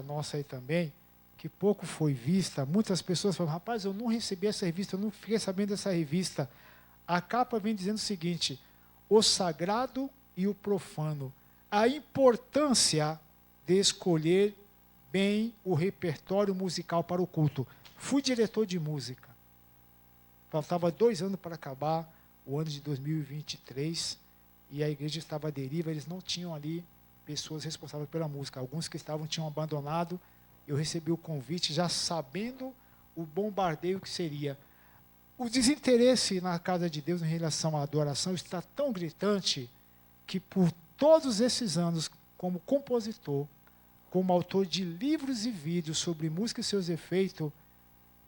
nossa aí também, que pouco foi vista. Muitas pessoas falam, rapaz, eu não recebi essa revista, eu não fiquei sabendo dessa revista. A capa vem dizendo o seguinte: o sagrado e o profano. A importância de escolher bem o repertório musical para o culto. Fui diretor de música. Faltava 2 anos para acabar o ano de 2023, e a igreja estava à deriva, eles não tinham ali pessoas responsáveis pela música. Alguns que tinham abandonado. Eu recebi o convite já sabendo o bombardeio que seria. O desinteresse na casa de Deus em relação à adoração está tão gritante que por todos esses anos, como compositor, como autor de livros e vídeos sobre música e seus efeitos,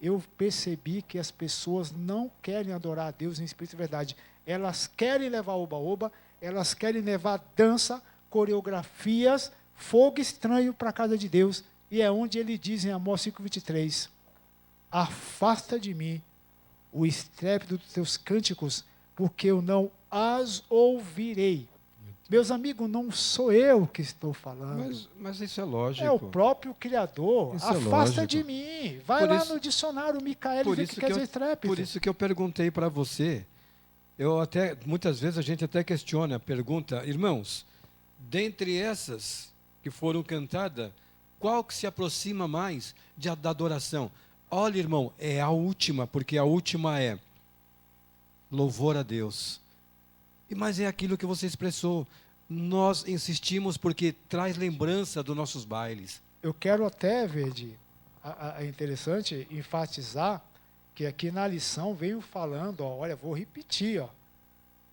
eu percebi que as pessoas não querem adorar a Deus em espírito e verdade. Elas querem levar oba-oba, elas querem levar dança, coreografias, fogo estranho para a casa de Deus. E é onde ele diz em Amós 5:23, afasta de mim o estrépito dos teus cânticos, porque eu não as ouvirei. Meus amigos, não sou eu que estou falando. Mas isso é lógico. É o próprio Criador. Isso afasta é de mim. Vai lá no dicionário, Micael, e vê o que quer dizer estrépito. Por isso que eu perguntei para você. Muitas vezes a gente até questiona, pergunta, irmãos, dentre essas que foram cantadas, qual que se aproxima mais da adoração? Olha, irmão, é a última, porque a última é louvor a Deus. Mas é aquilo que você expressou. Nós insistimos porque traz lembrança dos nossos bailes. Eu quero até, Verde, é interessante enfatizar que aqui na lição veio falando, ó, olha, vou repetir, ó.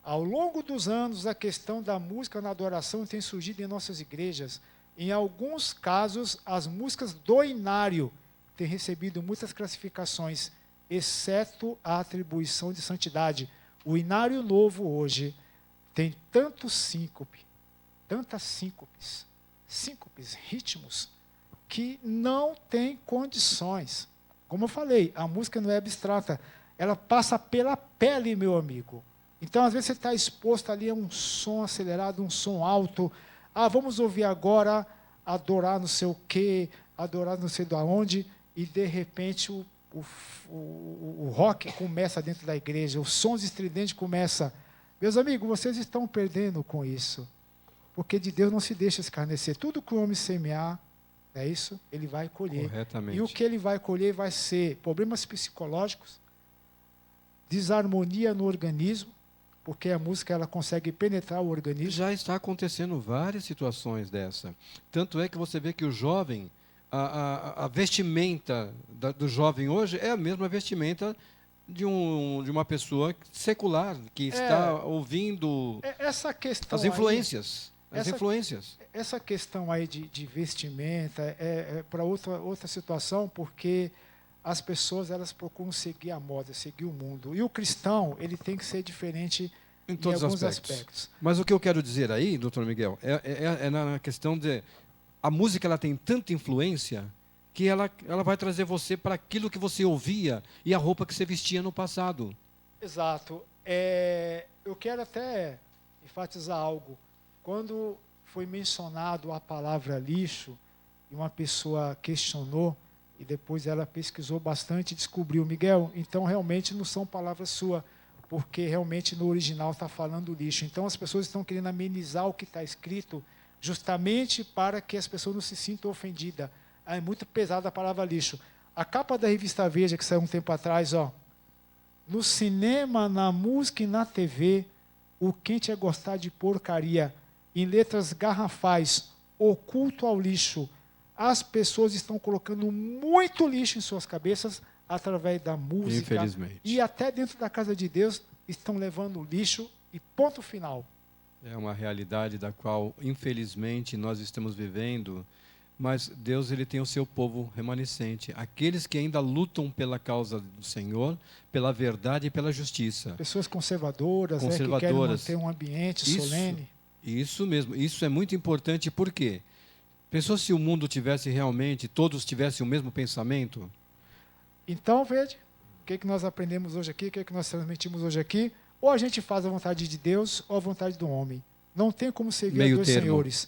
Ao longo dos anos, a questão da música na adoração tem surgido em nossas igrejas. Em alguns casos, as músicas do inário têm recebido muitas classificações, exceto a atribuição de santidade. O inário novo hoje tem tantas síncopes, ritmos, que não tem condições. Como eu falei, a música não é abstrata, ela passa pela pele, meu amigo. Então, às vezes, você está exposto ali a um som acelerado, um som alto. Vamos ouvir agora adorar não sei o quê, adorar não sei de onde, e de repente o rock começa dentro da igreja, os sons estridentes começam. Meus amigos, vocês estão perdendo com isso, porque de Deus não se deixa escarnecer. Tudo que o homem semear, é isso, ele vai colher. Corretamente. E o que ele vai colher vai ser problemas psicológicos, desarmonia no organismo, porque a música ela consegue penetrar o organismo. Já está acontecendo várias situações dessa. Tanto é que você vê que o jovem, a vestimenta do jovem hoje é a mesma vestimenta de uma pessoa secular, que está ouvindo Essa questão as influências. Essa questão aí de vestimenta é para outra situação, porque as pessoas elas procuram seguir a moda, seguir o mundo. E o cristão ele tem que ser diferente em todos alguns os aspectos. aspectos. Mas o que eu quero dizer aí, doutor Miguel, é na questão de... A música ela tem tanta influência que ela vai trazer você para aquilo que você ouvia e a roupa que você vestia no passado. Exato. Eu quero até enfatizar algo. Quando foi mencionado a palavra lixo, e uma pessoa questionou, e depois ela pesquisou bastante e descobriu, Miguel, então realmente não são palavras suas, porque realmente no original está falando lixo. Então as pessoas estão querendo amenizar o que está escrito, justamente para que as pessoas não se sintam ofendidas. É muito pesada a palavra lixo. A capa da revista Veja, que saiu um tempo atrás, no cinema, na música e na TV, o quente é gostar de porcaria. Em letras garrafais, oculto ao lixo. As pessoas estão colocando muito lixo em suas cabeças através da música. Infelizmente. E até dentro da casa de Deus estão levando lixo e ponto final. É uma realidade da qual, infelizmente, nós estamos vivendo, mas Deus ele tem o seu povo remanescente, aqueles que ainda lutam pela causa do Senhor, pela verdade e pela justiça. Pessoas conservadoras. Que querem manter um ambiente solene. Isso mesmo, isso é muito importante, por quê? Pensou se o mundo tivesse realmente, todos tivessem o mesmo pensamento? Então, veja, o que nós aprendemos hoje aqui, o que nós transmitimos hoje aqui, ou a gente faz a vontade de Deus, ou a vontade do homem. Não tem como servir a dois senhores.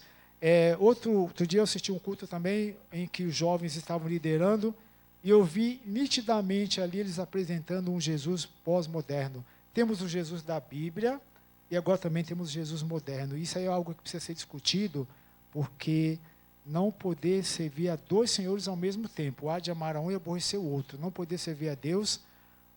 Outro dia eu assisti um culto também, em que os jovens estavam liderando, e eu vi nitidamente ali eles apresentando um Jesus pós-moderno. Temos o Jesus da Bíblia, e agora também temos Jesus moderno. Isso aí é algo que precisa ser discutido, porque não poder servir a dois senhores ao mesmo tempo. Há de amar a um e aborrecer o outro. Não poder servir a Deus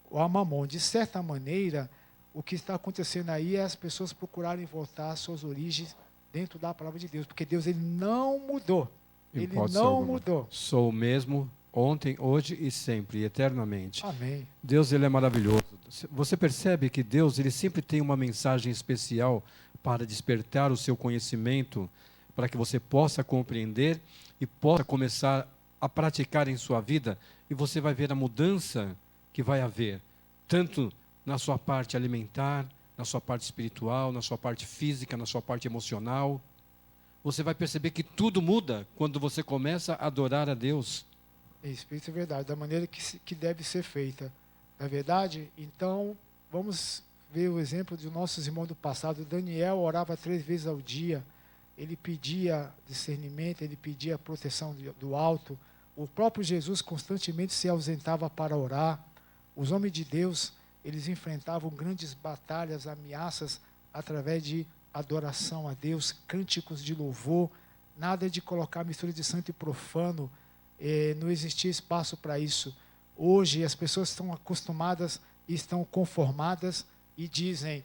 ou a Mamon. De certa maneira, o que está acontecendo aí é as pessoas procurarem voltar às suas origens dentro da palavra de Deus. Porque Deus ele não mudou. Ele não mudou. Sou o mesmo ontem, hoje e sempre, eternamente. Amém. Deus ele é maravilhoso. Você percebe que Deus ele sempre tem uma mensagem especial para despertar o seu conhecimento, para que você possa compreender e possa começar a praticar em sua vida, e você vai ver a mudança que vai haver, tanto na sua parte alimentar, na sua parte espiritual, na sua parte física, na sua parte emocional. Você vai perceber que tudo muda quando você começa a adorar a Deus. Isso é verdade, da maneira que deve ser feita. Não é verdade? Então, vamos ver o exemplo de nossos irmãos do passado. Daniel orava 3 vezes ao dia. Ele pedia discernimento, ele pedia proteção do alto. O próprio Jesus constantemente se ausentava para orar. Os homens de Deus, eles enfrentavam grandes batalhas, ameaças, através de adoração a Deus, cânticos de louvor, nada de colocar mistura de santo e profano. Não existia espaço para isso. Hoje as pessoas estão acostumadas e estão conformadas e dizem,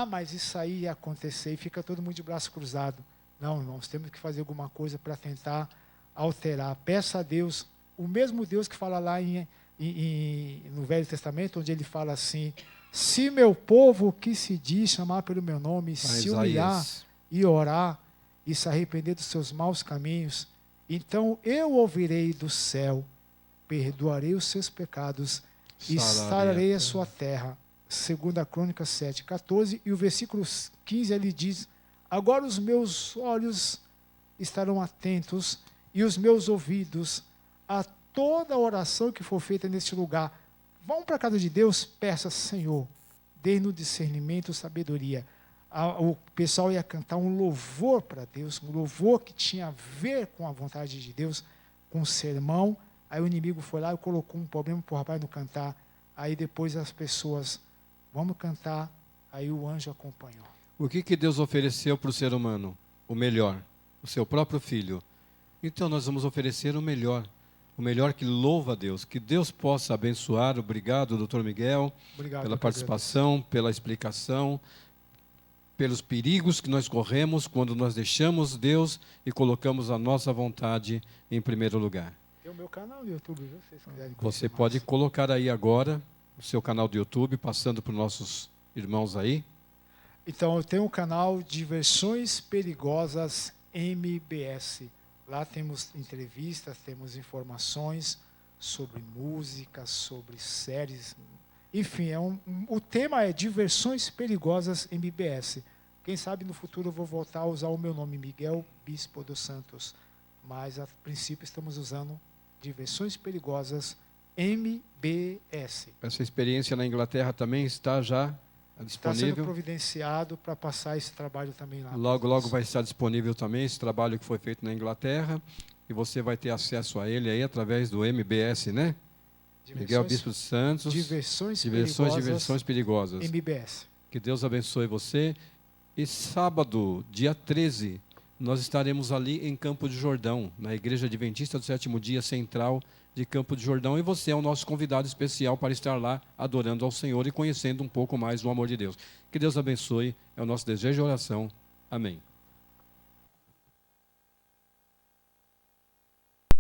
mas isso aí ia acontecer, e fica todo mundo de braço cruzado. Não, irmãos, temos que fazer alguma coisa para tentar alterar. Peça a Deus, o mesmo Deus que fala lá no Velho Testamento, onde ele fala assim, se meu povo que se diz chamar pelo meu nome, se humilhar e orar e se arrepender dos seus maus caminhos, então eu ouvirei do céu, perdoarei os seus pecados e sararei a sua terra. 2 Crônicas 7:14, e o versículo 15 ele diz, agora os meus olhos estarão atentos e os meus ouvidos a toda oração que for feita neste lugar. Vão para a casa de Deus, peça, Senhor, dê-nos discernimento e sabedoria. o pessoal ia cantar um louvor para Deus, um louvor que tinha a ver com a vontade de Deus, com o sermão. Aí o inimigo foi lá e colocou um problema para o rapaz não cantar. Aí depois as pessoas, vamos cantar, aí o anjo acompanhou. O que Deus ofereceu para o ser humano? O melhor, o seu próprio filho. Então nós vamos oferecer o melhor que louva a Deus. Que Deus possa abençoar. Obrigado, doutor Miguel, Obrigado pela participação, pela explicação, pelos perigos que nós corremos quando nós deixamos Deus e colocamos a nossa vontade em primeiro lugar. Tem o meu canal no YouTube, viu? Se vocês quiserem Você conhecer pode mais. colocar aí agora o seu canal do YouTube, passando para os nossos irmãos aí. Então, eu tenho um canal Diversões Perigosas MBS. Lá temos entrevistas, temos informações sobre música, sobre séries. Enfim, o tema é Diversões Perigosas MBS. Quem sabe no futuro eu vou voltar a usar o meu nome, Miguel Bispo dos Santos. Mas, a princípio, estamos usando Diversões Perigosas MBS. Essa experiência na Inglaterra também está já Está sendo disponível. providenciado para passar esse trabalho também lá. Logo vai estar disponível também esse trabalho que foi feito na Inglaterra. E você vai ter acesso a ele aí através do MBS, né? Miguel Bispo dos Santos. Diversões Diversões Perigosas. MBS. Que Deus abençoe você. E sábado, dia 13, nós estaremos ali em Campo de Jordão, na Igreja Adventista do Sétimo Dia Central de Campo de Jordão. E você é o nosso convidado especial para estar lá adorando ao Senhor e conhecendo um pouco mais do amor de Deus. Que Deus abençoe. É o nosso desejo e oração. Amém.